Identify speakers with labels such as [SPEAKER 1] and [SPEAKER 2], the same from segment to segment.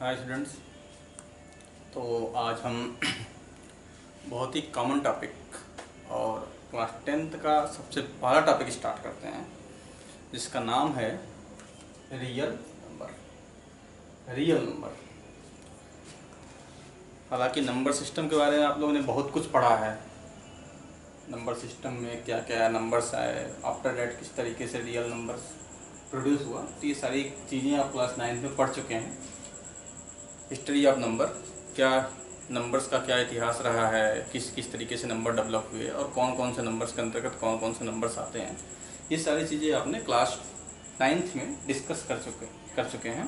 [SPEAKER 1] Hi students. तो आज हम बहुत ही कॉमन टॉपिक और क्लास 10th का सबसे पहला टॉपिक स्टार्ट करते हैं, जिसका नाम है रियल नंबर। Real number. हालांकि नंबर सिस्टम के बारे में आप लोगों ने बहुत कुछ पढ़ा है। नंबर सिस्टम में क्या क्या नंबर्स आए, आफ्टर डेट किस तरीके से रियल नंबर्स प्रोड्यूस हुआ, तो ये सारी चीज़ें आप क्लास 9 में पढ़ चुके हैं। हिस्ट्री ऑफ नंबर, क्या नंबर्स का क्या इतिहास रहा है, किस किस तरीके से नंबर डेवलप हुए और कौन कौन से नंबर्स के अंतर्गत कौन कौन से नंबर्स आते हैं, ये सारी चीज़ें आपने क्लास 9th में डिस्कस कर चुके हैं।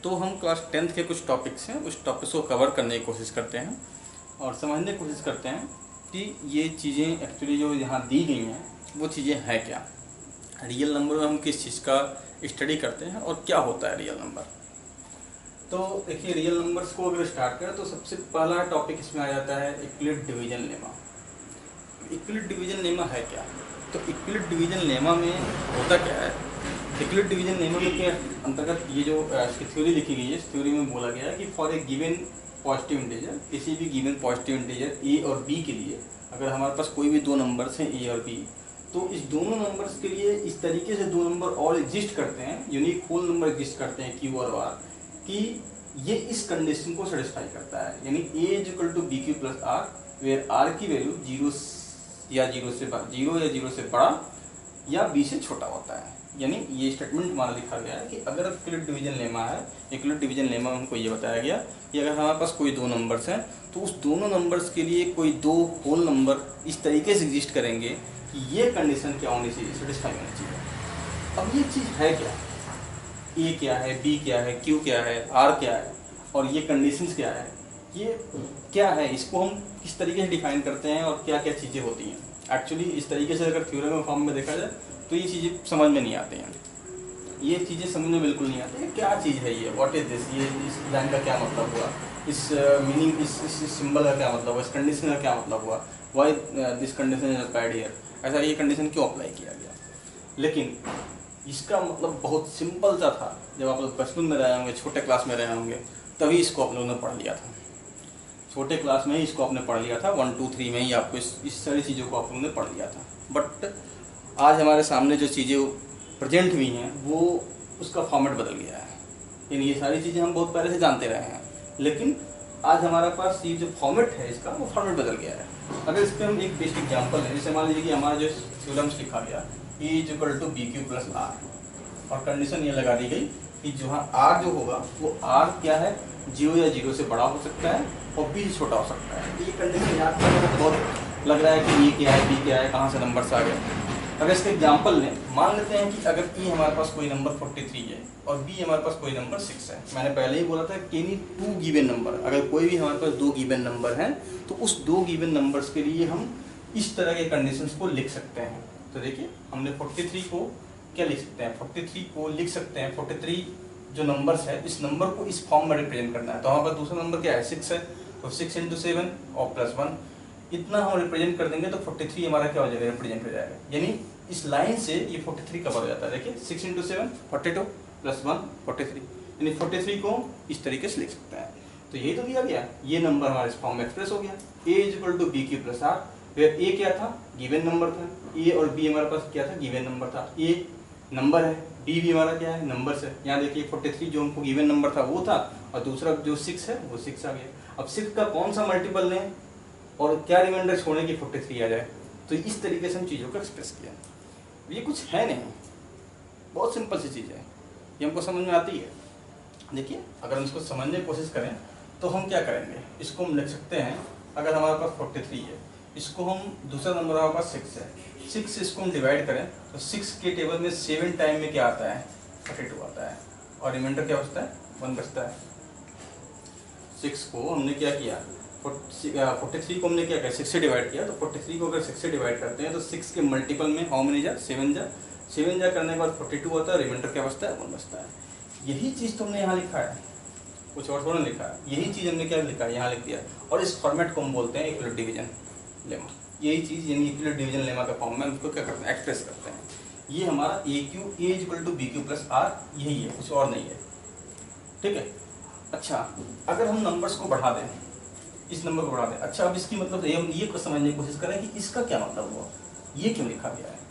[SPEAKER 1] तो हम क्लास 10th के कुछ टॉपिक्स हैं, उस टॉपिक्स को कवर करने की कोशिश करते हैं और समझने की कोशिश करते हैं कि ये चीज़ें एक्चुअली जो यहाँ दी गई हैं वो चीज़ें हैं क्या। रियल नंबर में हम किस चीज़ का स्टडी करते हैं और क्या होता है रियल नंबर। तो देखिए, रियल नंबर्स को अगर स्टार्ट करें तो सबसे पहला टॉपिक इसमें आ जाता है Euclid division lemma. Euclid division lemma है क्या? तो यूक्लिड डिवीजन लेमा में होता क्या है? यूक्लिड डिवीजन लेमा के अंतर्गत ये जो इसकी थ्योरी लिखी गई है, इस थ्योरी में बोला गया है कि for a given positive integer, किसी भी गिवन पॉजिटिव इंटीजर ए और बी के लिए अगर हमारे पास कोई भी दो नंबर्स हैं ए और बी, तो इस दोनों नंबर्स के लिए इस तरीके से दो नंबर और एग्जिस्ट करते हैं, यूनिक होल नंबर एग्जिस्ट करते हैं क्यू और आर, कि ये इस कंडीशन को सेटिस्फाई करता है, यानी a is equal to B Q plus are, where are की वैल्यू जीरो या जीरो से बड़ा या b से छोटा होता है। यानी ये स्टेटमेंट हमारा लिखा गया है कि अगर यूक्लिड डिवीजन लेमा है, यूक्लिड डिवीजन लेमा में हमको ये बताया गया कि अगर हमारे पास कोई दो नंबर्स हैं तो उस दोनों नंबर्स के लिए कोई दो होल नंबर इस तरीके से एग्जिस्ट करेंगे कि ये कंडीशन क्या होनी चाहिए, सेटिस्फाई होनी चाहिए। अब ये चीज़ है क्या? ए क्या है, बी क्या है, क्यू क्या है, आर क्या है और ये कंडीशंस क्या है, ये क्या है, इसको हम किस तरीके से डिफाइन करते हैं और क्या क्या चीज़ें होती हैं। एक्चुअली इस तरीके से अगर थ्योरम फॉर्म में देखा जाए तो ये चीज़ें समझ में नहीं आती हैं। ये चीज़ें समझ में बिल्कुल नहीं आती है। क्या चीज़ है ये, व्हाट इज दिस, ये इस लाइन का क्या मतलब हुआ, इस मीनिंग, इस सिंबल का क्या मतलब हुआ, इस कंडीशन का क्या मतलब हुआ, why this condition is applied here, ऐसा ये कंडीशन क्यों अप्लाई किया गया। लेकिन इसका मतलब बहुत सिंपल सा था। जब आप लोग बचपन में रहे होंगे, छोटे क्लास में रहे होंगे, तभी इसको आप लोगों ने पढ़ लिया था। छोटे क्लास में ही इसको आपने पढ़ लिया था, 1 2 3 में ही आपको इस सारी चीज़ों को आप लोगों ने पढ़ लिया था। बट आज हमारे सामने जो चीज़ें प्रेजेंट हुई हैं वो उसका फॉर्मेट बदल गया है। यानी ये सारी चीज़ें हम बहुत पहले से जानते रहे हैं, लेकिन आज हमारे पास ये जो फॉर्मेट है इसका, वो फॉर्मेट बदल गया है। अगर इस पर हम एक बेसिक एग्जाम्पल है, जैसे मान लीजिए कि हमारा जो थ्योरम्स लिखा गया A is equal to B Q plus R, और कंडीशन ये लगा दी गई कि जहाँ आर जो होगा वो आर क्या है, जीरो या जीरो से बड़ा हो सकता है और बी से छोटा हो सकता है। तो ये कंडीशन याद करने में बहुत लग रहा है कि ये क्या है, बी क्या है, कहाँ से नंबर्स आ गए। अगर इसका एग्जाम्पल लें, मान लेते हैं कि अगर ए हमारे पास कोई नंबर 43 है और बी हमारे पास कोई नंबर 6 है। मैंने पहले ही बोला था कि एनी टू गिवन नंबर, अगर कोई भी हमारे पास दो गिवन नंबर हैं तो उस दो गिवन नंबर्स के लिए हम इस तरह के कंडीशंस को लिख सकते हैं। तो देखिए, हमने 43 को क्या लिख सकते हैं, 43 को लिख सकते हैं, 43 जो नंबर्स है इस नंबर को इस फॉर्म में रिप्रेजेंट करना है। तो हमारे पास दूसरा नंबर क्या है, 6 है, तो 6 × 7 और +1, इतना हम रिप्रेजेंट कर देंगे तो 43 हमारा क्या हो जाएगा, रिप्रेजेंट हो जाएगा। यानी इस लाइन से ये 43 कवर हो जाता है। देखिए, 6 × 7 42 +1 43, यानी 43 को इस तरीके से लिख सकते हैं। तो यही तो दिया गया, ये नंबर हमारे इस फॉर्म में एक्सप्रेस हो गया। a is equal to B Q plus are, where a क्या था, गिवन नंबर था, a और b हमारे पास क्या था, गिवन नंबर था। a नंबर है, b भी हमारा क्या है, नंबर है। यहाँ देखिए 43 जो हमको गिवन नंबर था वो था, और दूसरा जो 6 है वो 6 आ गया। अब 6 का कौन सा मल्टीपल लें और क्या रिमाइंडर छोड़ने की 43 आ जाए। तो इस तरीके से हम चीज़ों को एक्सप्रेस किया। ये कुछ है नहीं, बहुत सिंपल सी चीज़ है, ये हमको समझ में आती है। देखिए, अगर हम इसको समझने की कोशिश करें तो हम क्या करेंगे, इसको हम लिख सकते हैं, अगर हमारे पास 43 है, इसको हम दूसरा नंबर हमारे पास 6 है, 6 से इसको हम डिवाइड करें तो 6 के टेबल में 7 टाइम में क्या आता है, 42 आता है, और रिमाइंडर क्या बचता है, 1 बचता है। 6 को हमने क्या किया, 43 को हमने क्या किया, 6 से डिवाइड किया। तो 43 को अगर 6 से डिवाइड करते हैं तो 6 के मल्टीपल में हाउ मेनी जा, 7 जा करने के बाद 42 होता है, रिमाइंडर क्या बचता है, 1 बचता है। यही चीज़ तो हमने यहाँ लिखा है, कुछ और थोड़ा लिखा है। यही चीज़ हमने क्या लिखा है, यहाँ लिख दिया, और इस फॉर्मेट को हम बोलते हैं यूक्लिड डिवीजन लेमा। यही चीज़ यानी यूक्लिड डिवीजन लेमा का फॉर्म में उसको क्या करते हैं, एक्सप्रेस करते हैं। ये हमारा A is equal to B Q plus R, यही है, कुछ और नहीं है। ठीक है, अच्छा, अगर हम नंबर्स को बढ़ा दें, इस नंबर को बढ़ा दें, अच्छा अब इसकी मतलब हम ये को समझने की कोशिश करें कि इसका क्या मतलब हुआ, ये क्यों लिखा गया है।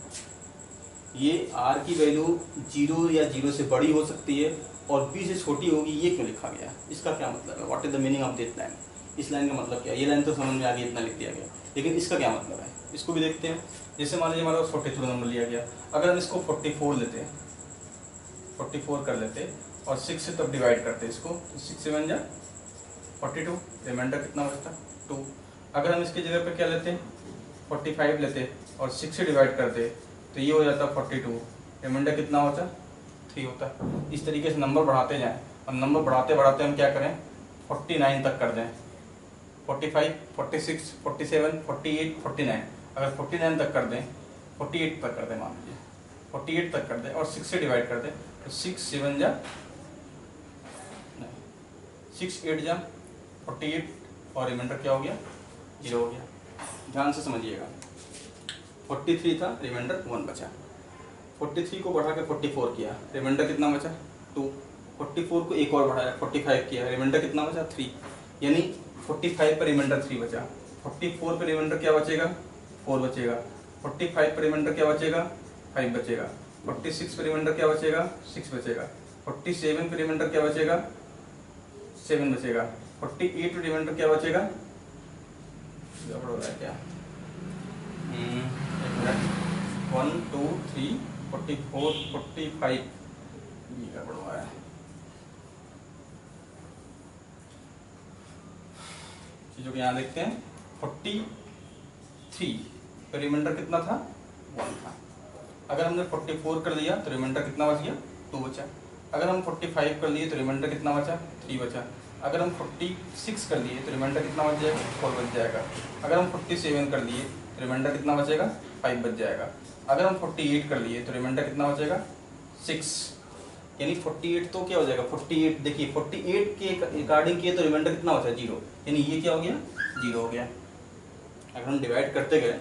[SPEAKER 1] ये r की वैल्यू 0 या 0 से बड़ी हो सकती है और b से छोटी होगी, ये क्यों लिखा गया है, इसका क्या मतलब है, what is the meaning of this line. इस लाइन का मतलब क्या है, ये लाइन तो समझ में आ गई, इतना लिख दिया गया, लेकिन इसका क्या मतलब है, इसको भी देखते हैं। जैसे मान लीजिए हमारा 42 नंबर लिया गया, अगर हम इसको 44 लेते हैं, 44 कर लेते और 6 से तब डिवाइड करते इसको, तो 6 से बन जा 42, रिमाइंडर कितना बचता 2। अगर हम इसकी जगह पे क्या लेते 45 लेते और 6 से डिवाइड करते तो ये हो जाता 42, रिमाइंडर कितना होता 3 होता। इस तरीके से नंबर बढ़ाते जाएं और नंबर बढ़ाते बढ़ाते हम क्या करें 49 तक कर दें, 45, 46, 47, 48, 49, अगर 49 तक कर दें, 48 तक कर दें, मान लीजिए 48 तक कर दें और 6 से डिवाइड कर दें तो 6 7 जा 6 8 जा 48 और रिमाइंडर क्या हो गया 0 हो गया। ध्यान से समझिएगा, 43 था, रिमाइंडर 1 बचा। 43 को बढ़ा के 44 किया, रिमाइंडर कितना बचा 2। 44 को एक और बढ़ाया 45 किया, रिमाइंडर कितना बचा 3, यानी 45 पर रिमाइंडर 3 बचा। 44 पर रिमाइंडर क्या बचेगा 4 बचेगा। 45 पर रिमाइंडर क्या बचेगा 5 बचेगा। 46 पर रिमाइंडर क्या बचेगा 6 बचेगा। 47 पर रिमाइंडर क्या बचेगा 7 बचेगा। 48 पर रिमाइंडर क्या बचेगा, गड़बड़ हो रहा है क्या, 1 2 3 44 45, ये गड़बड़ हो रहा है। चीजों को यहाँ देखते हैं, 43 पर रिमाइंडर कितना था 1 था। अगर हमने 44 कर लिया तो रिमाइंडर कितना बच गया 2 बचा। अगर हम 45 कर लिए तो रिमाइंडर कितना बचा 3 बचा। अगर हम 46 कर लिए तो रिमाइंडर कितना बच जाएगा 4 बच जाएगा। अगर हम 47 कर लिए तो रिमाइंडर कितना बचेगा 5 बच जाएगा। अगर हम 48 कर लिए तो रिमाइंडर कितना बचेगा 6, यानी 48 तो क्या हो जाएगा 48, देखिए 48 के अकॉर्डिंग किए तो रिमाइंडर कितना बचा 0, यानी ये क्या हो गया 0 हो गया। अगर हम डिवाइड करते गए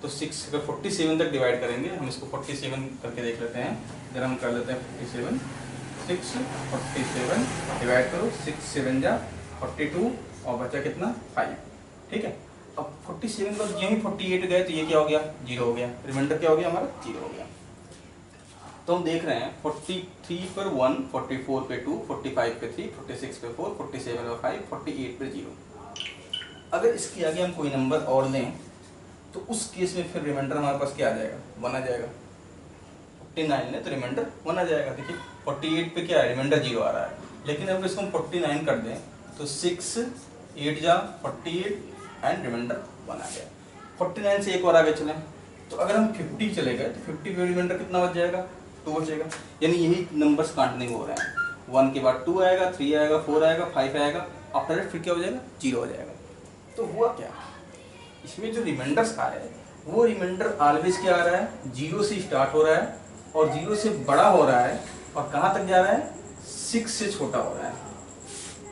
[SPEAKER 1] तो 6, अगर 47 तक डिवाइड करेंगे, हम इसको 47 करके देख लेते हैं। अगर हम कर लेते हैं 47, 6 47 डिवाइड करो, 6 7 जा 42 और बचा कितना 5, ठीक है। अब 47 पर यहीं 48 गए तो ये क्या हो गया 0 हो गया, रिमाइंडर क्या हो गया हमारा 0 हो गया। तो हम देख रहे हैं 43 पर 1, 44 पे 2, 45 पे 3, 46 पे 4, 47 पे 5, 48 पे 0। अगर इसके आगे हम कोई नंबर और लें तो उस केस में फिर रिमाइंडर हमारे पास क्या आ जाएगा 1 आ जाएगा। 49 ने तो रिमाइंडर 1 आ जाएगा। देखिए 48 पे क्या है रिमाइंडर 0 आ रहा है, लेकिन अगर इसको हम 49 कर दें तो 6 8 जा 48 एंड रिमाइंडर 1 आ गया। 49 से एक और आगे चलें तो अगर हम 50 चले गए तो 50 पे रिमाइंडर कितना बच जाएगा 2 बचेगा, यानी यही नंबर्स काउंटिंग हो रहे हैं। 1 के बाद 2 आएगा, 3 आएगा, 4 आएगा, 5 आएगा, आफ्टर दैट फिर क्या हो जाएगा 0 हो जाएगा। तो हुआ क्या, इसमें जो रिमाइंडर्स आ रहे हैं वो रिमाइंडर ऑलवेज क्या आ रहा है 0 से स्टार्ट हो रहा है और 0 से बड़ा हो रहा है और कहाँ तक जा रहा है 6 से छोटा हो रहा है।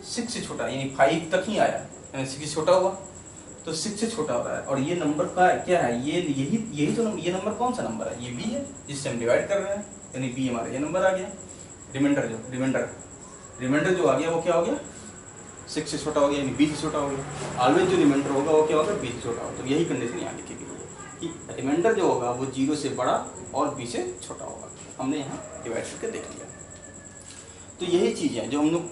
[SPEAKER 1] 6 से छोटा यानी 5 तक ही आया, यानी 6 से छोटा हुआ तो 6 से छोटा हो रहा है। और ये नंबर का क्या है, ये यही जो नंबर, ये नंबर कौन सा नंबर है, ये b है जिससे हम डिवाइड कर रहे हैं, यानी b हमारा ये नंबर आ गया। रिमाइंडर जो आ गया वो क्या हो गया 6 से छोटा हो गया, यानी b से छोटा हो गया। ऑलवेज जो रिमाइंडर होगा वो क्या होगा b से छोटा होगा। तो यही कंडीशन यहाँ लिखी गई है कि रिमाइंडर जो होगा वो 0 से बड़ा और b से छोटा होगा। हमने यहाँ डिवाइड करके देख लिया। तो यही चीज़ें हैं जो हम लोग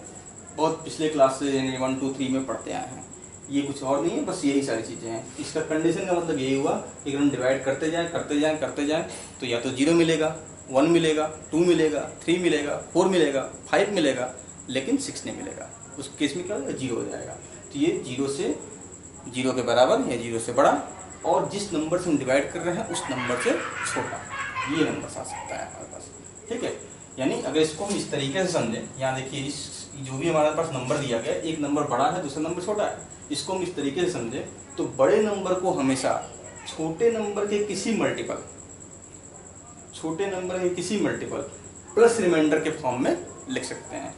[SPEAKER 1] बहुत पिछले क्लास से यानी 1 2 3 में पढ़ते आए हैं, ये कुछ और नहीं है, बस यही सारी चीज़ें हैं। इसका कंडीशन का मतलब यही हुआ कि अगर हम डिवाइड करते जाएं तो या तो 0 मिलेगा, 1 मिलेगा, 2 मिलेगा, 3 मिलेगा, 4 मिलेगा, 5 मिलेगा, लेकिन 6 नहीं मिलेगा। उस केस में क्या होगा 0 हो जाएगा। तो ये 0 के बराबर या 0 से बड़ा और जिस नंबर से हम डिवाइड कर रहे हैं उस नंबर से छोटा, ये नंबर आ सकता है हमारे पास, ठीक है। यानी अगर इसको हम इस तरीके से समझें, यहाँ देखिए इस जो भी हमारे पास नंबर दिया गया, एक नंबर बड़ा है दूसरा नंबर छोटा है, इसको हम इस तरीके से समझें तो बड़े नंबर को हमेशा छोटे नंबर के किसी मल्टीपल प्लस रिमाइंडर के फॉर्म में लिख सकते हैं।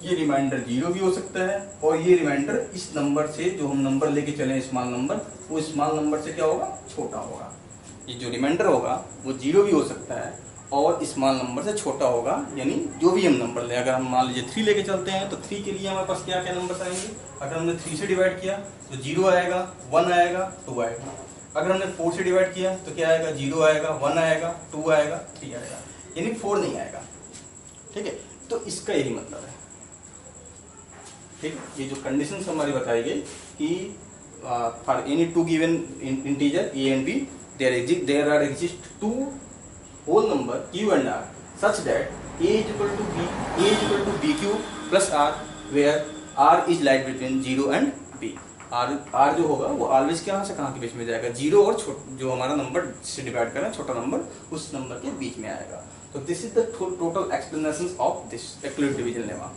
[SPEAKER 1] ये रिमाइंडर 0 भी हो सकता है और ये रिमाइंडर इस नंबर से जो हम नंबर लेके चले स्मॉल नंबर, वो स्मॉल नंबर से क्या होगा छोटा होगा। ये जो रिमाइंडर होगा वो 0 भी हो सकता है और स्मॉल नंबर से छोटा होगा, यानी जो भी हम नंबर लें, अगर हम मान लीजिए 3 लेके चलते हैं तो 3 के लिए हमारे पास क्या क्या नंबर्स आएंगे, अगर हमने 3 से डिवाइड किया तो 0 आएगा, 1 आएगा, 2 आएगा। अगर हमने 4 से डिवाइड किया तो क्या आएगा, 0 आएगा, 1 आएगा, 2 आएगा, 3 आएगा, यानी 4 नहीं आएगा। ठीक है, तो इसका यही मतलब है। ठीक, ये जो कंडीशंस हमारी बताई गई कि for any two given integer a and b there are exist two whole number q and r such that a is equal to bq plus r where r is lies between 0 and b। r जो होगा वो always कहाँ से कहाँ के बीच में जाएगा, 0 और जो हमारा नंबर से डिवाइड कर रहे हैं छोटा नंबर, उस नंबर के बीच में आएगा। तो this is the total explanation of this Euclid division lemma.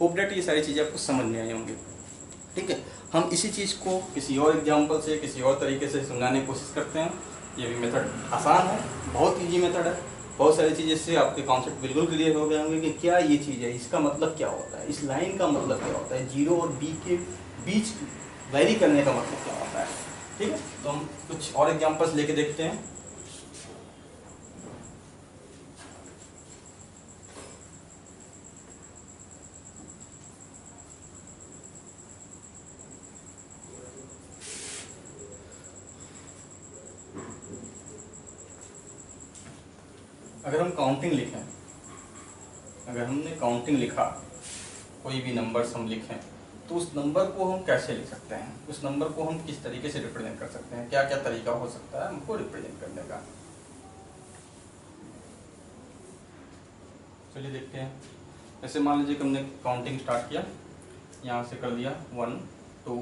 [SPEAKER 1] Hope date ये सारी चीज़ें आपको समझ में आई होंगी। ठीक है, हम इसी चीज़ को किसी और एग्जाम्पल से, किसी और तरीके से समझाने की कोशिश करते हैं। ये भी मेथड आसान है, बहुत ईजी मेथड है। बहुत सारी चीज़ें से आपके कॉन्सेप्ट बिल्कुल क्लियर हो गए होंगे कि क्या ये चीज़ है, इसका मतलब क्या होता है, इस लाइन का मतलब क्या होता है, 0 और b के बीच वेरी करने का मतलब क्या होता है। ठीक है, तो हम कुछ और एग्जाम्पल्स लेके देखते हैं। अगर हम काउंटिंग लिखें, अगर हमने काउंटिंग लिखा, कोई भी नंबर्स हम लिखें, तो उस नंबर को हम कैसे लिख सकते हैं, उस नंबर को हम किस तरीके से रिप्रेजेंट कर सकते हैं, क्या क्या तरीका हो सकता है हमको रिप्रेजेंट करने का। चलिए देखते हैं। ऐसे मान लीजिए कि हमने काउंटिंग स्टार्ट किया, यहाँ से कर दिया 1 2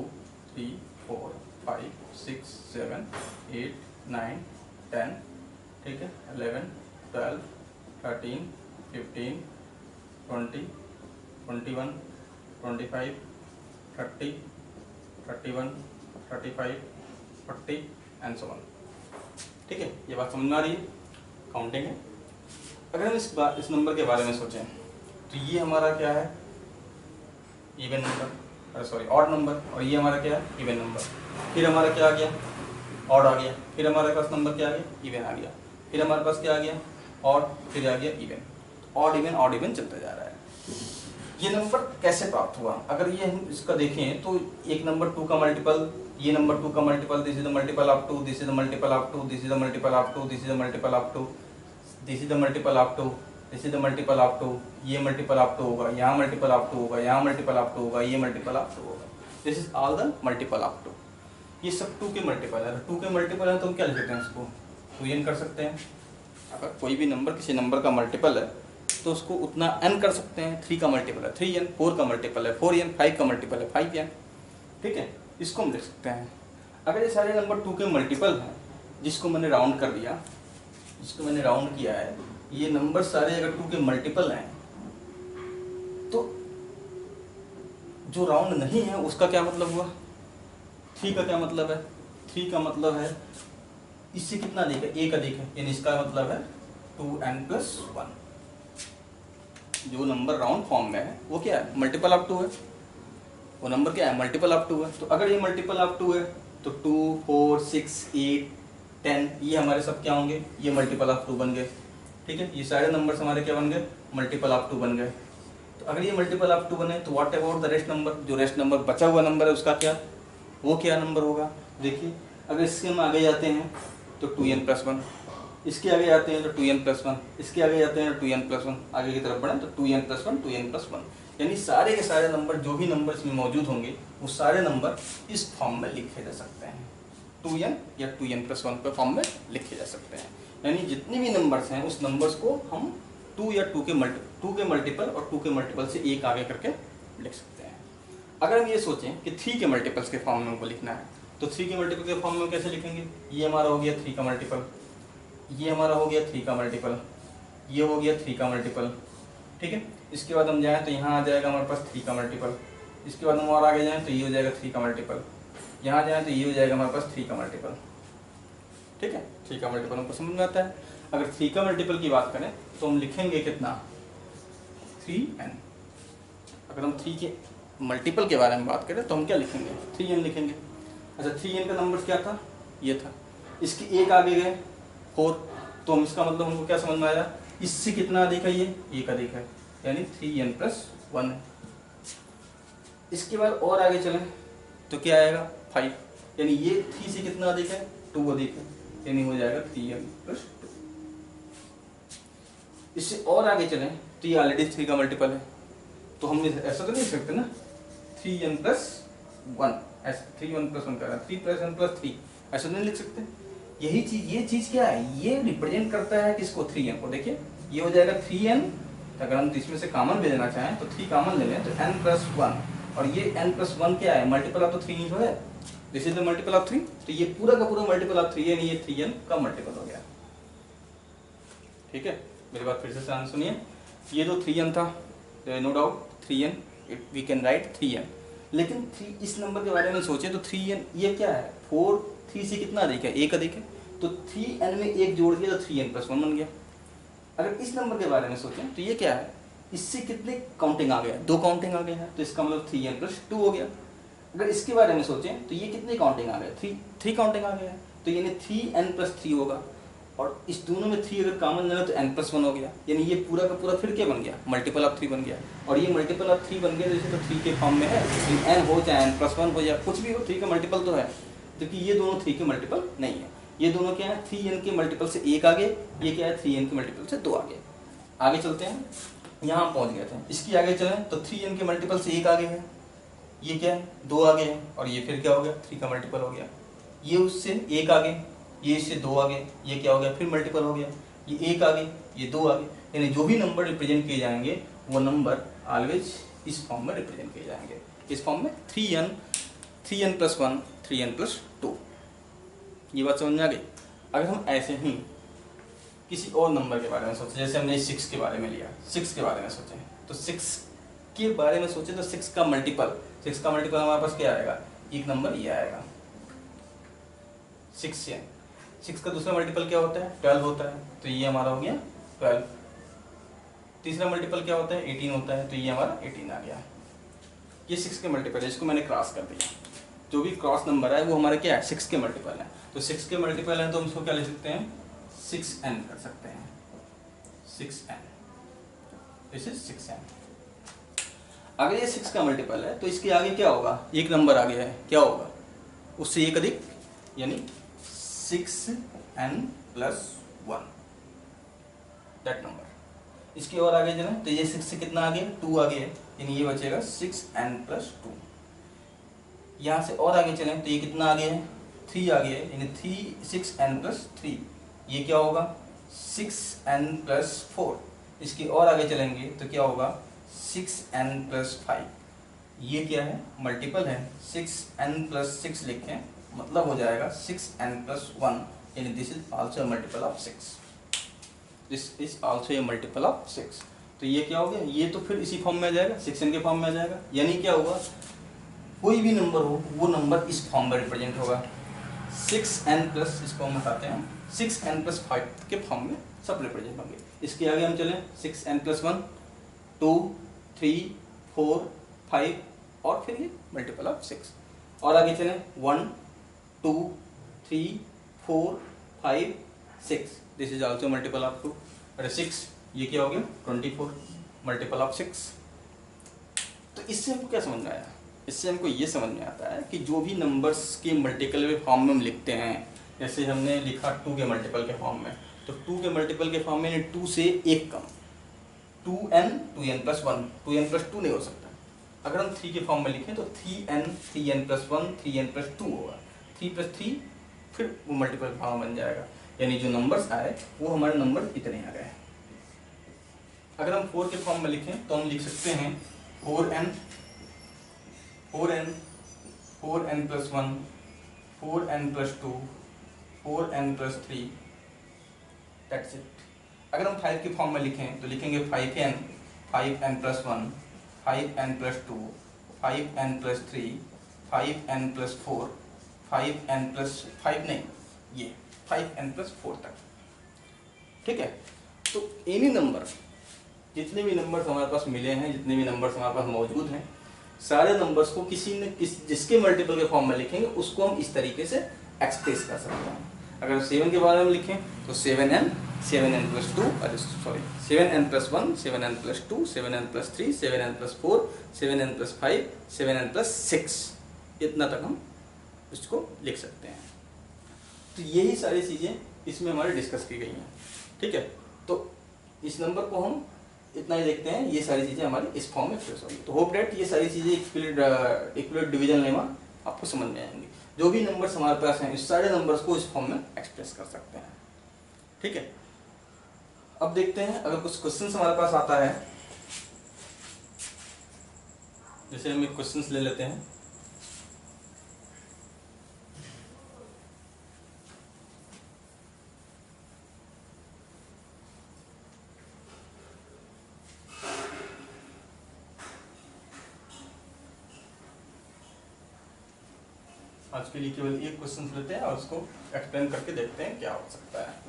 [SPEAKER 1] 3 4 5 6 7 8 9 10, ठीक है, 11 12 13 15 20 21 25 30 31 35 40 एंड सो ऑन। ठीक है, ये बात समझ में आ रही है, काउंटिंग है। अगर हम इस नंबर के बारे में सोचें तो ये हमारा क्या है, even number, sorry odd number, और ये हमारा क्या है, इवन नंबर। फिर हमारा क्या आ गया, ऑड आ गया, फिर हमारे पास नंबर क्या आ गया, इवन आ गया, फिर हमारे पास क्या आ गया, ऑड, फिर आ गया इवन। ऑड इवन चलता जा रहा है। ये नंबर कैसे प्राप्त हुआ, अगर ये हम इसका देखें तो एक नंबर 2 का मल्टीपल, ये नंबर 2 का multiple, this is the multiple of 2, this is the multiple of 2, this is the multiple of 2, this is the multiple of 2, this is the multiple of 2, this is the multiple of 2, ये multiple of 2 होगा, यहाँ multiple of 2 होगा, यहाँ multiple of 2 होगा, ये multiple of 2 होगा। This is all the multiple of 2। ये सब 2 के मल्टीपल है। 2 के मल्टीपल है तो हम क्या लिख सकते हैं, इसको 2n कर सकते हैं। अगर कोई भी नंबर किसी नंबर का मल्टीपल है तो उसको उतना n कर सकते हैं। 3 का मल्टीपल है 3n, 4 का मल्टीपल है 4n, 5 का मल्टीपल है 5n। ठीक है, इसको हम लिख सकते हैं। अगर ये सारे नंबर 2 के मल्टीपल हैं, जिसको मैंने राउंड कर दिया, जिसको मैंने राउंड किया है, ये नंबर सारे अगर 2 के मल्टीपल हैं तो जो राउंड नहीं है उसका क्या मतलब हुआ, 3 का क्या मतलब है, 3 का मतलब है इससे कितना अधिक है, 1 अधिक है, यानी इसका मतलब है 2n+1। जो नंबर राउंड फॉर्म में है वो क्या है, मल्टीपल ऑफ 2 है। वो नंबर क्या है, मल्टीपल ऑफ 2 है। तो अगर ये मल्टीपल ऑफ 2 है तो 2 4 6 8 10 ये हमारे सब क्या होंगे, ये मल्टीपल ऑफ 2 बन गए। ठीक है, ये सारे नंबर्स हमारे क्या बन गए, मल्टीपल ऑफ 2 बन गए। तो अगर ये मल्टीपल ऑफ 2 बने तो what about the rest number, जो रेस्ट नंबर बचा हुआ नंबर है उसका क्या, वो क्या नंबर होगा। देखिए, अगर इसके हम आगे जाते हैं तो 2n+1, इसके आगे जाते हैं तो 2n+1, इसके आगे जाते हैं तो 2n+1, आगे की तरफ बढ़े तो 2n+1 2n+1, यानी सारे के सारे नंबर, जो भी नंबर इसमें मौजूद होंगे वो सारे नंबर इस फॉर्म में लिखे जा सकते हैं, 2n या 2n+1 के फॉर्म में लिखे जा सकते हैं। यानी जितने भी नंबर्स हैं उस नंबर्स को हम 2 या 2 के मल्टीपल और 2 के मल्टीपल से एक आगे करके लिख सकते हैं। अगर हम ये सोचें कि 3 के मल्टीपल्स के फॉर्म में हमको लिखना है तो 3 के मल्टीपल के फॉर्म में कैसे लिखेंगे, ये हमारा हो गया 3 का मल्टीपल, ये हमारा हो गया 3 का मल्टीपल, ये हो गया 3 का मल्टीपल। ठीक है, इसके बाद हम जाएँ तो यहाँ आ जाएगा हमारे पास 3 का मल्टीपल, इसके बाद हम और आगे जाएँ तो ये हो जाएगा 3 का मल्टीपल, यहाँ जाएँ तो ये हो जाएगा हमारे पास 3 का मल्टीपल। ठीक है, 3 का मल्टीपल हमको समझ में आता है। अगर 3 का मल्टीपल की बात करें तो हम लिखेंगे कितना, 3n। अगर हम 3 के मल्टीपल के बारे में बात करें तो हम क्या लिखेंगे, 3n लिखेंगे। अच्छा, 3n का नंबर क्या था, ये था, इसके एक आगे गए 4, तो हम इसका मतलब हमको क्या समझ में आया, इससे कितना अधिक है, ये एक अधिक है, यानी 3n+1 है। इसके बाद और आगे चलें तो क्या आएगा 5, यानी ये 3 से कितना अधिक है, 2 अधिक है, यानी हो जाएगा 3n+2। इससे और आगे चलें तो ये ऑलरेडी 3 का मल्टीपल है, तो हम ऐसा तो नहीं लिख सकते ना 3n+1, ऐसा 3n+1 कर रहा है, 3+n+3 ऐसा नहीं लिख सकते। यही चीज, ये चीज क्या है, ये रिप्रेजेंट करता है किसको, 3n को। देखिए ये हो जाएगा 3n, अगर हम इसमें से कॉमन भी लेना चाहें तो 3 कॉमन ले लें तो n+1, और ये n+1 क्या है, मल्टीपल ऑफ तो 3 ही तो है, this is the multiple of 3, तो ये पूरा का पूरा मल्टीपल ऑफ 3 है, यानी ये 3n का मल्टीपल हो गया। ठीक है, मेरी बात फिर से ध्यान सुनिए, ये जो 3n था, no doubt 3n, we can write 3n, लेकिन 3 इस नंबर के बारे में सोचें तो 3n ये क्या है, 4 3 से कितना अधिक है, एक अधिक है, तो 3n में एक जोड़ दिया तो 3n+1 बन गया। अगर इस नंबर के बारे में सोचें तो ये क्या है, इससे कितने काउंटिंग आ गया, 2 काउंटिंग आ गया है, तो इसका मतलब 3n+2 हो गया। अगर इसके बारे में सोचें तो ये कितने काउंटिंग आ गया, 3 काउंटिंग आ गया है, तो यानी 3n+3 होगा, और इस दोनों में 3 अगर कॉमन लेना तो n+1 हो गया, यानी ये पूरा का पूरा फिर क्या बन गया, मल्टीपल ऑफ 3 बन गया, और ये मल्टीपल ऑफ 3 बन गया, जैसे तो 3 के फॉर्म में है, n हो चाहे n+1 हो जाए कुछ भी हो, 3 का मल्टीपल तो है, क्योंकि ये दोनों 3 के मल्टीपल नहीं है, ये दोनों क्या है 3n के मल्टीपल से 1 आगे, ये क्या है 3n के मल्टीपल से 2 आगे। आगे चलते हैं, यहाँ पहुँच गए थे, इसकी आगे चलें तो 3n के मल्टीपल से 1 आगे है, ये क्या है 2 आगे है, और ये फिर क्या हो गया 3 का मल्टीपल हो गया, ये उससे 1 आगे, ये इससे 2 आगे, ये क्या हो गया फिर मल्टीपल हो गया, ये 1 आगे, ये 2 आगे, यानी जो भी नंबर रिप्रेजेंट किए जाएंगे वो नंबर ऑलवेज इस फॉर्म में रिप्रेजेंट किए जाएंगे, इस फॉर्म में 3n+1 3n+2। ये बात समझ में आ गई। अगर हम ऐसे ही किसी और नंबर के बारे में सोचें, जैसे हमने 6 के बारे में लिया, 6 के बारे में सोचें तो 6 के बारे में सोचें तो 6 का मल्टीपल हमारे पास क्या आएगा, एक नंबर ये आएगा 6 का दूसरा मल्टीपल क्या होता है 12 होता है, तो ये हमारा हो गया 12। तीसरा मल्टीपल क्या होता है 18 होता है, तो ये हमारा 18 आ गया। ये 6 के मल्टीपल है, इसको मैंने क्रॉस कर दिया, जो भी क्रॉस नंबर है वो हमारा क्या है 6 के मल्टीपल है, तो 6 के मल्टीपल है तो हम इसको क्या लिख सकते हैं 6n कर सकते हैं, 6n, दिस इज 6n। अगर ये 6 का मल्टीपल है तो इसके आगे क्या होगा, एक नंबर आगे है, क्या होगा उससे एक अधिक, यानी 6n+1 दैट नंबर। इसके और आगे चलें तो ये 6 से कितना आगे 2 आगे है, यानी ये बचेगा 6n+2। यहाँ से और आगे चलें तो ये कितना आगे है 3 आगे है, यानी 6n+3, ये क्या होगा 6n+4। इसके और आगे चलेंगे तो क्या होगा 6n+5, ये क्या है मल्टीपल है, 6n+6 लिखें, मतलब हो जाएगा 6n+1, यानी this is also multiple of 6, this is also a multiple of 6। तो ये क्या हो गया, ये तो फिर इसी फॉर्म में आ जाएगा, 6n के फॉर्म में आ जाएगा, यानी क्या होगा कोई भी नंबर हो वो नंबर इस फॉर्म में रिप्रेजेंट होगा, 6n+, इसको हम बताते हैं 6n+5 के फॉर्म में सब रिप्रेजेंट होंगे। इसके आगे हम चलें 6n+1 2 3 4 5 और फिर ये मल्टीपल ऑफ 6, और आगे चलें 1 2 3 4 5 6, this is also multiple of 2, अरे 6 ये क्या हो गया 24 मल्टीपल ऑफ 6। तो इससे हमको क्या समझ में आया, इससे हमको ये समझ में आता है कि जो भी नंबर्स के मल्टीपल के फॉर्म में हम लिखते हैं, जैसे हमने लिखा 2 के मल्टीपल के फॉर्म में, तो 2 के मल्टीपल के फॉर्म में 2 से 1 कम 2n+1, 2n+2 नहीं हो सकता। अगर हम 3 के फॉर्म में लिखें तो 3n+1 3n+2 होगा, 3+3 फिर वो मल्टीपल फॉर्म बन जाएगा, यानी जो नंबर्स आए वो हमारे नंबर इतने आ गए। अगर हम 4 के फॉर्म में लिखें तो हम लिख सकते हैं 4n+1 4n+2 4n+3, that's it. अगर हम 5 के फॉर्म में लिखें तो लिखेंगे 5n 5n+1 5n+2 5n+3 5n+4 5n+5 नहीं, ये 5n+4 तक, ठीक है। तो एनी नंबर, जितने भी नंबर्स हमारे पास मिले हैं, जितने भी नंबर्स हमारे पास मौजूद हैं, सारे नंबर्स को किसी न किसी जिसके मल्टीपल के फॉर्म में लिखेंगे उसको हम इस तरीके से एक्सप्रेस कर सकते हैं। अगर 7 के बारे में लिखें तो 7n 7n+2, अरे sorry 7n+1, 7n+2, 7n+3, 7n+4, 7n+5, 7n+6, इतना तक हम इसको लिख सकते हैं। तो यही सारी चीज़ें इसमें हमारे डिस्कस की गई हैं, ठीक है। तो इस नंबर को हम इतना ही देखते हैं, ये सारी चीज़ें हमारी इस फॉर्म में एक्सप्रेस होंगी। तो होप डेट ये सारी चीज़ें इक्विलेट डिवीजन लेमा आपको समझ में आएंगी। जो भी नंबर्स हमारे पास हैं, इस सारे नंबर्स को इस फॉर्म में एक्सप्रेस कर सकते हैं, ठीक है। अब देखते हैं अगर कुछ क्वेश्चंस हमारे पास आता है, जैसे हम एक क्वेश्चंस ले लेते हैं। आज के लिए केवल एक क्वेश्चन लेते हैं और उसको एक्सप्लेन करके देखते हैं क्या हो सकता है।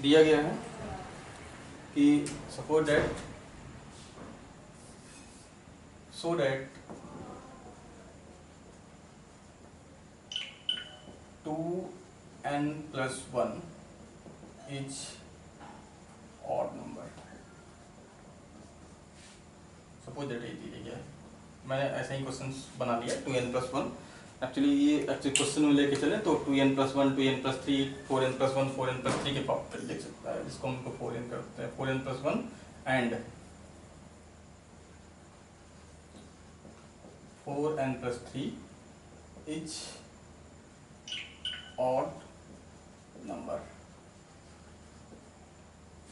[SPEAKER 1] दिया गया है कि suppose that so that 2n+1 is odd number. Suppose that ये दिया गया है, मैंने ऐसा ही क्वेश्चन बना लिया 2n+1। एक्चुअली ये एक्चुअली क्वेश्चन में लेके चले तो 2n+1, 2n+3, 4n+1, 4n+3 के फॉर्म पे लिख सकता है, जिसको हमको 4n करते हैं। 4n+1 and 4n+3 is odd number.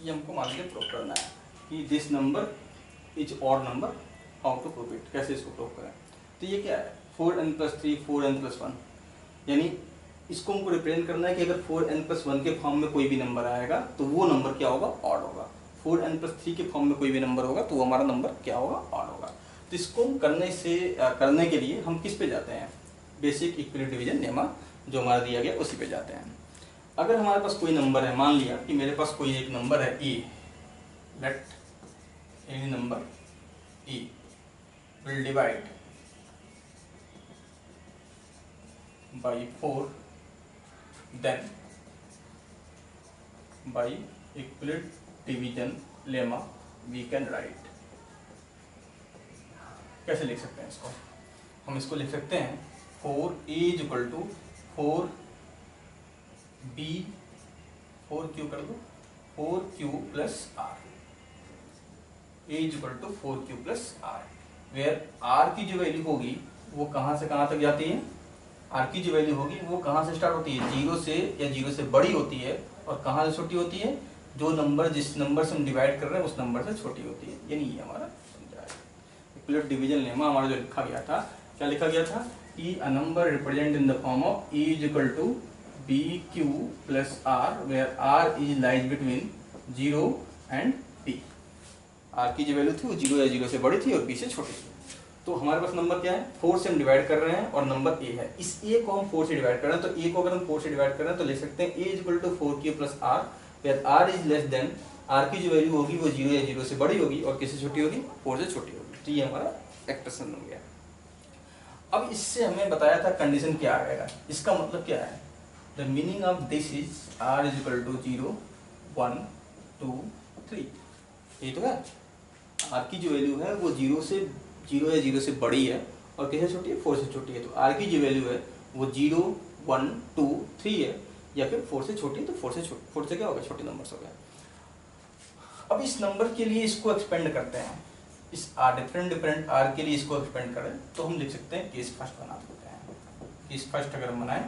[SPEAKER 1] ये हमको मान लीजिए प्रूव करना है कि this number is odd number, how to prove it, कैसे इसको प्रूव करें। तो ये क्या है 4n+3, 4n+1, यानी इसको हमको रिप्रेजेंट करना है कि अगर 4n+1 के फॉर्म में कोई भी नंबर आएगा तो वो नंबर क्या होगा, ऑड होगा। 4n+3 के फॉर्म में कोई भी नंबर होगा तो वो हमारा नंबर क्या होगा, ऑड होगा। तो इसको करने के लिए हम किस पे जाते हैं, बेसिक इक्विलेट डिवीजन लेमा जो हमारा दिया गया उसी पे जाते हैं। अगर हमारे पास कोई नंबर है, मान लिया कि मेरे पास कोई एक नंबर है A, let any number A will divide by 4, then by equivalent division lemma we can write। कैसे लिख सकते हैं इसको, हम इसको लिख सकते हैं 4a = 4b 4q कर दो 4q + r, a = 4q + r, where r की जो वैल्यू होगी वो कहाँ से कहाँ तक जाती है, आर की जो वैल्यू होगी वो कहाँ से स्टार्ट होती है, 0 से या 0 से बड़ी होती है, और कहाँ से छोटी होती है, जो नंबर जिस नंबर से हम डिवाइड कर रहे हैं उस नंबर से छोटी होती है। यानी ये हमारा समझा है। इक्विलेट डिवीजन लेमा हमारा जो लिखा गया था, क्या लिखा गया था कि a number represent in the form of e = bq + r, where r is lies between 0 and b। r की जो वैल्यू थी वो 0 या 0 से बड़ी थी और b से छोटी थी। तो हमारे पास नंबर क्या है, 4 से हम डिवाइड कर रहे हैं और नंबर a है। इस a को हम 4 से डिवाइड कर रहे हैं, तो a को अगर हम 4 से डिवाइड कर रहे हैं तो लिख सकते हैं a = 4q + r, where r is less than, r की जो वैल्यू होगी वो 0 या 0 से बड़ी होगी और किससे छोटी होगी, 4 से छोटी होगी। तो ये हमारा एक्सप्रेशन हो गया। अब इससे हमें बताया था कंडीशन क्या आएगा, इसका मतलब क्या है, the meaning of this is r = 0, 1, 2, 3। ये तो है, r की जो वैल्यू है वो 0 या 0 से बड़ी है और किससे छोटी है, 4 से छोटी है। तो r की जो वैल्यू है वो 0, 1, 2, 3 है, या फिर 4 से छोटी है तो 4 से क्या होगा, छोटे नंबर्स हो गए। अब इस नंबर के लिए इसको एक्सपेंड करते हैं, इस डिफरेंट r के लिए इसको एक्सपेंड करें तो हम लिख सकते हैं केस फर्स्ट बना सकते हैं। केस फर्स्ट अगर हम बनाएं,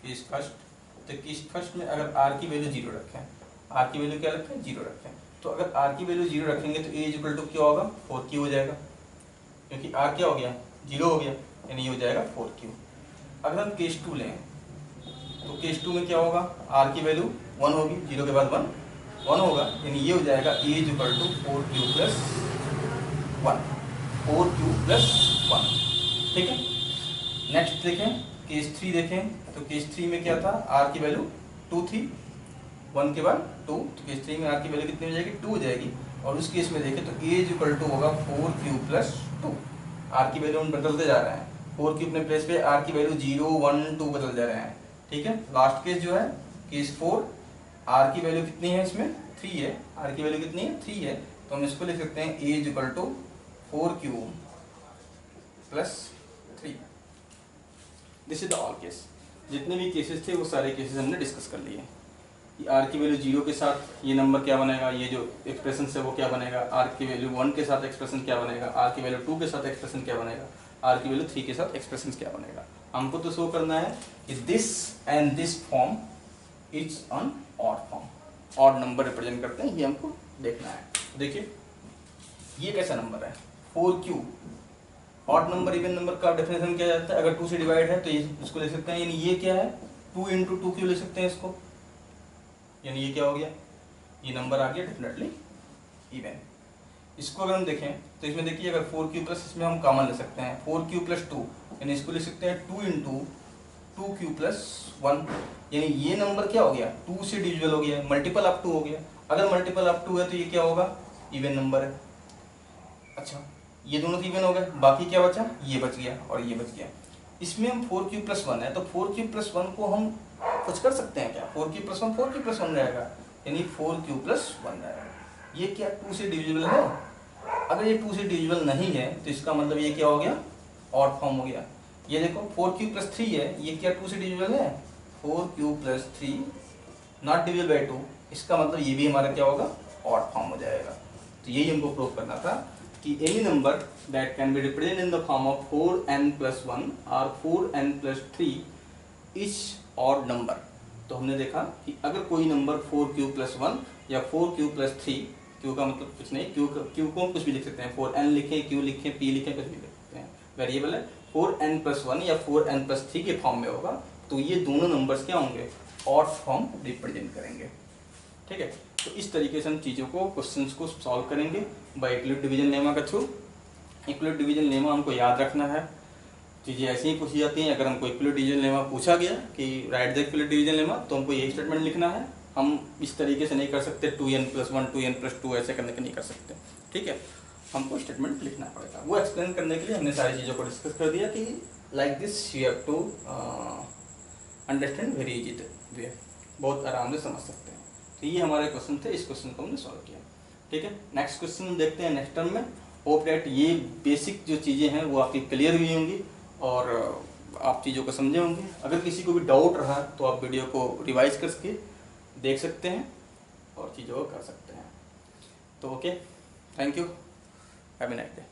[SPEAKER 1] केस फर्स्ट, तो केस फर्स्ट में अगर r की वैल्यू 0 रखें, r की वैल्यू क्या रखें, 0 रखें, तो अगर r की वैल्यू 0 रखेंगे तो a = क्या होगा, 4q हो जाएगा, क्योंकि r क्या हो गया, 0 हो गया, यानी ये हो जाएगा 4q। अगर हम केस 2 लें तो केस 2 में क्या होगा, r की वैल्यू 1 होगी, 0 के बाद 1 होगा, यानी ये हो जाएगा a = 4q + 1, 4q + 1, ठीक है। नेक्स्ट देखें, केस 3 देखें, तो केस 3 में क्या था, r की वैल्यू 2 थी, 1 के बाद 2, तो केस 3 में r की वैल्यू कितनी हो जाएगी, 2 हो जाएगी, और उस केस में देखें तो a इज इक्वल टू होगा 4q प्लस 2। r की वैल्यू हम बदलते जा रहे हैं, 4q अपने प्लेस पे, r की वैल्यू 0 1 2 बदल जा रहे हैं। ठीक है, लास्ट केस जो है केस 4, r की वैल्यू कितनी है इसमें 3 है, r की वैल्यू कितनी है 3 है, तो हम इसको लिख सकते हैं a is equal to 4q plus 3। This is the all case. जितने भी केसेस थे वो सारे केसेस हमने डिस्कस कर लिए। आर की वैल्यू 0 के साथ ये नंबर क्या बनेगा, ये जो एक्सप्रेशन है वो क्या बनेगा, आर की वैल्यू 1 के साथ एक्सप्रेशन क्या बनेगा, आर की वैल्यू 2 के साथ एक्सप्रेशन क्या बनेगा, आर की वैल्यू 3 के साथ एक्सप्रेशन क्या बनेगा। हमको तो शो करना है कि this and this form is on odd form, odd number represent करते हैं, ये हमको देखना है। देखिए ये कैसा नंबर है 4q, odd number even number का डेफिनेशन क्या जाता है, अगर 2 से डिवाइड है तो ये इसको ले सकते हैं, यानी ये क्या है 2 इंटू 2q ले सकते हैं इसको, यानी ये क्या हो गया, ये नंबर आ गया डेफिनेटली इवन। इसको अगर हम देखें तो इसमें देखिए अगर 4q प्लस, इसमें हम कॉमन ले सकते हैं 4q प्लस 2, यानी इसको ले सकते हैं 2 इंटू 2q प्लस 1, यानी ये नंबर क्या हो गया 2 से डिविजिबल हो गया, मल्टीपल ऑफ 2 हो गया। अगर मल्टीपल ऑफ 2 है तो ये क्या होगा इवन नंबर है। अच्छा ये दोनों इवन हो गए, बाकी क्या बचा, ये बच गया और ये बच गया। इसमें हम 4q प्लस 1 है तो 4q प्लस 1 को हम कुछ कर सकते हैं क्या, 4q प्लस 1 4q प्लस 1 रहेगा, यानी 4q प्लस 1 रहेगा। ये क्या 2 से डिविजिबल है, अगर ये 2 से डिविजिबल नहीं है तो इसका मतलब ये क्या हो गया ऑड फॉर्म हो गया। ये देखो 4q प्लस 3 है, ये क्या 2 से डिविजिबल है, 4q plus 3 not divisible by 2, इसका मतलब ये भी हमारा क्या होगा ऑड फॉर्म हो जाएगा। तो यही हमको प्रूव करना था कि any number that can be represented in the form of 4n plus 1 और 4n plus 3 is odd number. तो हमने देखा कि अगर कोई नंबर 4q प्लस 1 या 4q प्लस 3, q का मतलब कुछ नहीं, q को कुछ भी लिख सकते हैं, 4n लिखें, q लिखें, p लिखें, कुछ भी लिख सकते हैं, वेरिएबल है, 4n प्लस 1 या 4n प्लस 3 के फॉर्म में होगा, तो ये दोनों नंबर्स क्या होंगे ऑड फॉर्म रिप्रेजेंट करेंगे। ठीक है, तो इस तरीके से हम चीज़ों को, क्वेश्चंस को सॉल्व करेंगे बाय यूक्लिड डिवीजन लेमा के थ्रू। यूक्लिड डिवीजन लेमा हमको याद रखना है, चीज़ें ऐसे ही पूछी जाती हैं। अगर हमको यूक्लिड डिवीजन लेमा पूछा गया कि right the Euclid division lemma, तो हमको यही स्टेटमेंट लिखना है। हम इस तरीके से नहीं कर सकते 2n प्लस 1 2n प्लस 2 ऐसे करने के नहीं कर सकते। ठीक है, हमको स्टेटमेंट लिखना पड़ेगा। वो एक्सप्लेन करने के लिए हमने सारी चीज़ों को डिस्कस कर दिया कि like this you have to understand very easy way, बहुत आराम से समझ सकते हैं। तो ये हमारे क्वेश्चन थे, इस क्वेश्चन को हमने सॉल्व किया। ठीक है, नेक्स्ट क्वेश्चन हम देखते हैं नेक्स्ट टर्म में। होप डैट ये बेसिक जो चीज़ें हैं वो आपकी क्लियर हुई होंगी और आप चीज़ों को समझे होंगे। अगर किसी को भी डाउट रहा तो आप वीडियो को रिवाइज करके देख सकते हैं और चीज़ों को कर सकते हैं। तो okay, thank you, have a nice day.